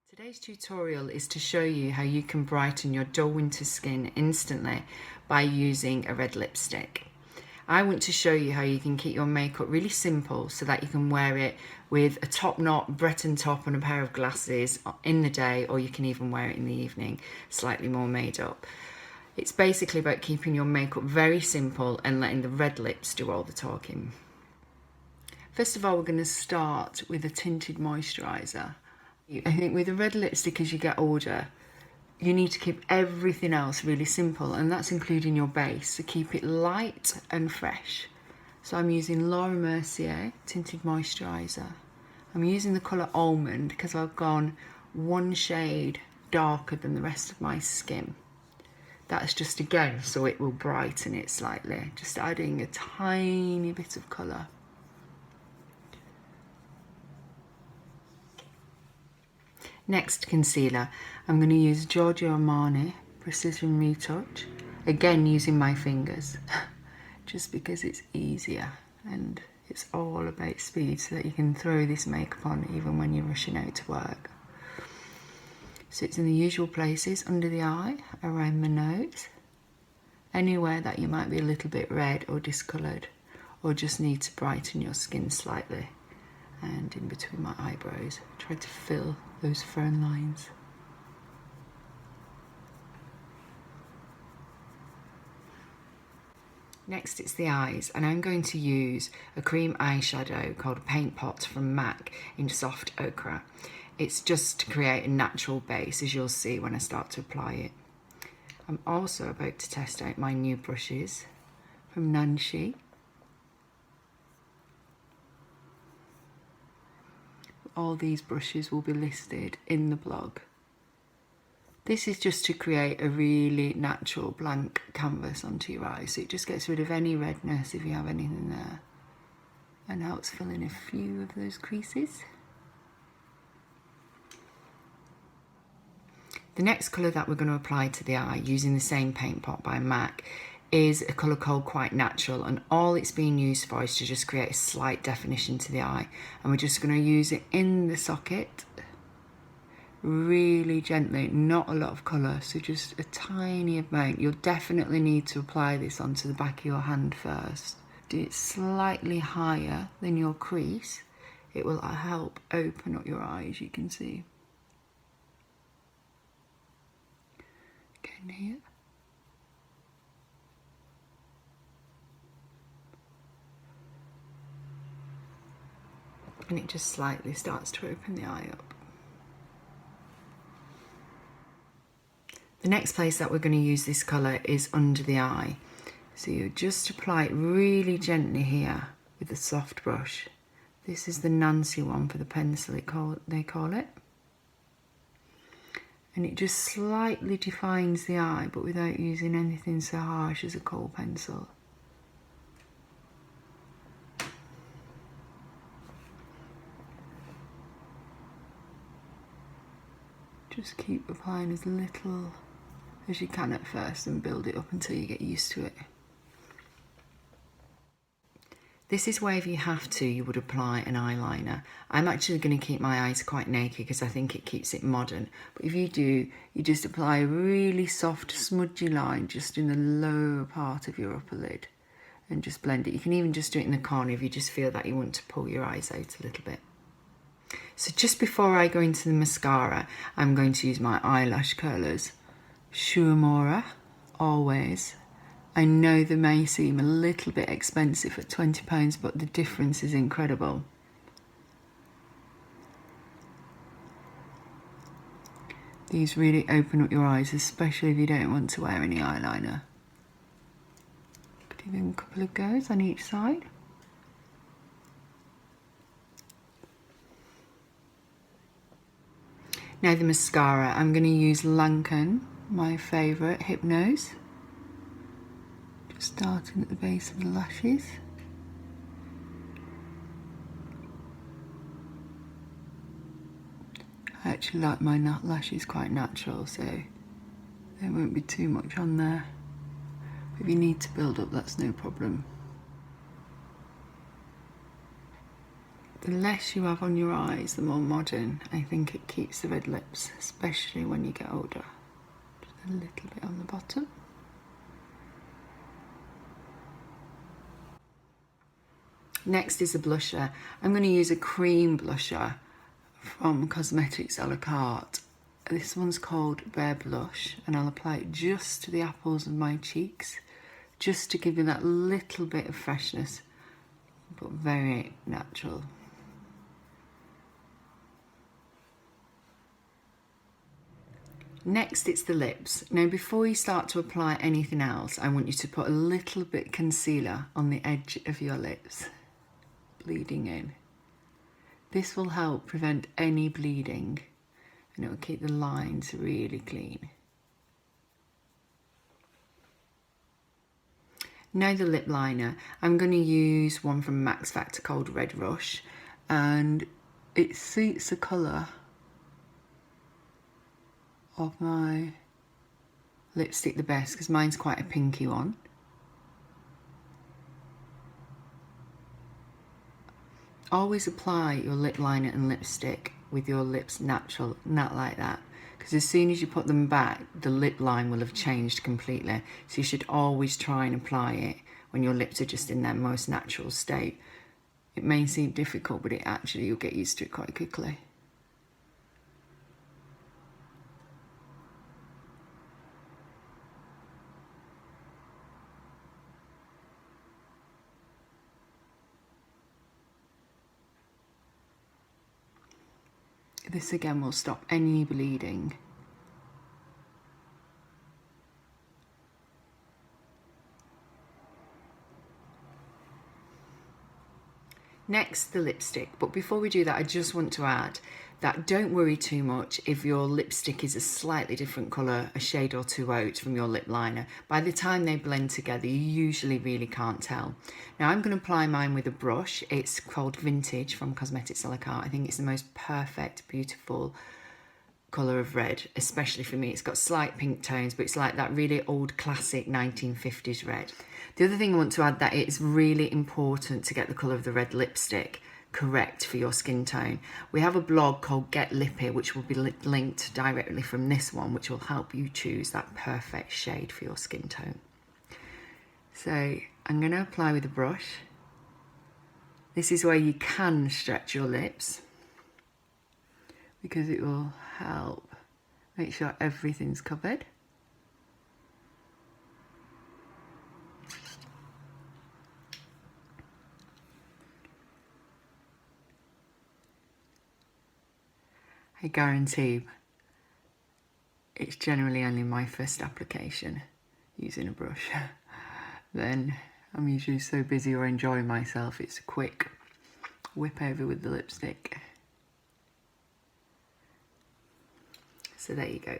Today's tutorial is to show you how you can brighten your dull winter skin instantly by using a red lipstick. I want to show you how you can keep your makeup really simple so that you can wear it with a top knot Brighten top and a pair of glasses in the day, or you can even wear it in the evening, slightly more made up. It's basically about keeping your makeup very simple and letting the red lips do all the talking. First of all, we're going to start with a tinted moisturizer. I think with a red lipstick, as you get older, you need to keep everything else really simple, and that's including your base, so keep it light and fresh. So I'm using Laura Mercier tinted moisturizer. I'm using the colour Almond because I've gone one shade darker than the rest of my skin. That's just again so it will brighten it slightly, just adding a tiny bit of colour. Next, concealer. I'm going to use Giorgio Armani Precision Retouch, again using my fingers, just because it's easier and it's all about speed, so that you can throw this makeup on even when you're rushing out to work. So it's in the usual places: under the eye, around the nose, anywhere that you might be a little bit red or discoloured, or just need to brighten your skin slightly, and in between my eyebrows. Try to fill those frown lines. Next, it's the eyes, and I'm going to use a cream eyeshadow called Paint Pot from MAC in Soft Ochre. It's just to create a natural base, as you'll see when I start to apply it. I'm also about to test out my new brushes from Nancy. All these brushes will be listed in the blog. This is just to create a really natural blank canvas onto your eyes, so it just gets rid of any redness if you have anything there, and helps fill in a few of those creases. The next colour that we're going to apply to the eye using the same paint pot by MAC is a colour called Quite Natural, and all it's being used for is to just create a slight definition to the eye, and we're just going to use it in the socket really gently, not a lot of colour, so just a tiny amount. You'll definitely need to apply this onto the back of your hand first. Do it slightly higher than your crease. It will help open up your eyes, you can see. Again here. And it just slightly starts to open the eye up. The next place that we're going to use this colour is under the eye. So you just apply it really gently here with a soft brush. This is the Nancy one for the pencil, they call it. And it just slightly defines the eye, but without using anything so harsh as a kohl pencil. Just keep applying as little as you can at first and build it up until you get used to it. This is where, if you have to, you would apply an eyeliner. I'm actually going to keep my eyes quite naked because I think it keeps it modern. But if you do, you just apply a really soft smudgy line just in the lower part of your upper lid and just blend it. You can even just do it in the corner if you just feel that you want to pull your eyes out a little bit. So just before I go into the mascara, I'm going to use my eyelash curlers. Shuamora, always. I know they may seem a little bit expensive at £20, but the difference is incredible. These really open up your eyes, especially if you don't want to wear any eyeliner. Give them a couple of goes on each side. Now the mascara, I'm going to use Lancome, my favourite, Hypnose. Just starting at the base of the lashes. I actually like my lashes quite natural, so there won't be too much on there. If you need to build up, that's no problem. The less you have on your eyes, the more modern I think it keeps the red lips, especially when you get older. Just a little bit on the bottom. Next is a blusher. I'm going to use a cream blusher from Cosmetics a la carte. This one's called Bare Blush, and I'll apply it just to the apples of my cheeks, just to give you that little bit of freshness, but very natural. Next, it's the lips. Now, before you start to apply anything else, I want you to put a little bit concealer on the edge of your lips, bleeding in. This will help prevent any bleeding, and it will keep the lines really clean. Now the lip liner. I'm going to use one from Max Factor called Red Rush, and it suits the colour of my lipstick the best because mine's quite a pinky one. Always apply your lip liner and lipstick with your lips natural, not like that, because as soon as you put them back, the lip line will have changed completely. So you should always try and apply it when your lips are just in their most natural state. It may seem difficult, but you'll get used to it quite quickly. This again will stop any bleeding. Next, the lipstick. But before we do that, I just want to add that don't worry too much if your lipstick is a slightly different colour, a shade or two out from your lip liner. By the time they blend together, you usually really can't tell. Now I'm going to apply mine with a brush. It's called Vintage from Cosmetics a la carte. I think it's the most perfect, beautiful colour of red, especially for me. It's got slight pink tones, but it's like that really old classic 1950s red. The other thing I want to add, that it's really important to get the colour of the red lipstick correct for your skin tone. We have a blog called Get Lippy, which will be linked directly from this one, which will help you choose that perfect shade for your skin tone. So I'm going to apply with a brush. This is where you can stretch your lips, because it will help make sure everything's covered. I guarantee it's generally only my first application using a brush. Then I'm usually so busy or enjoying myself, it's a quick whip over with the lipstick. So there you go.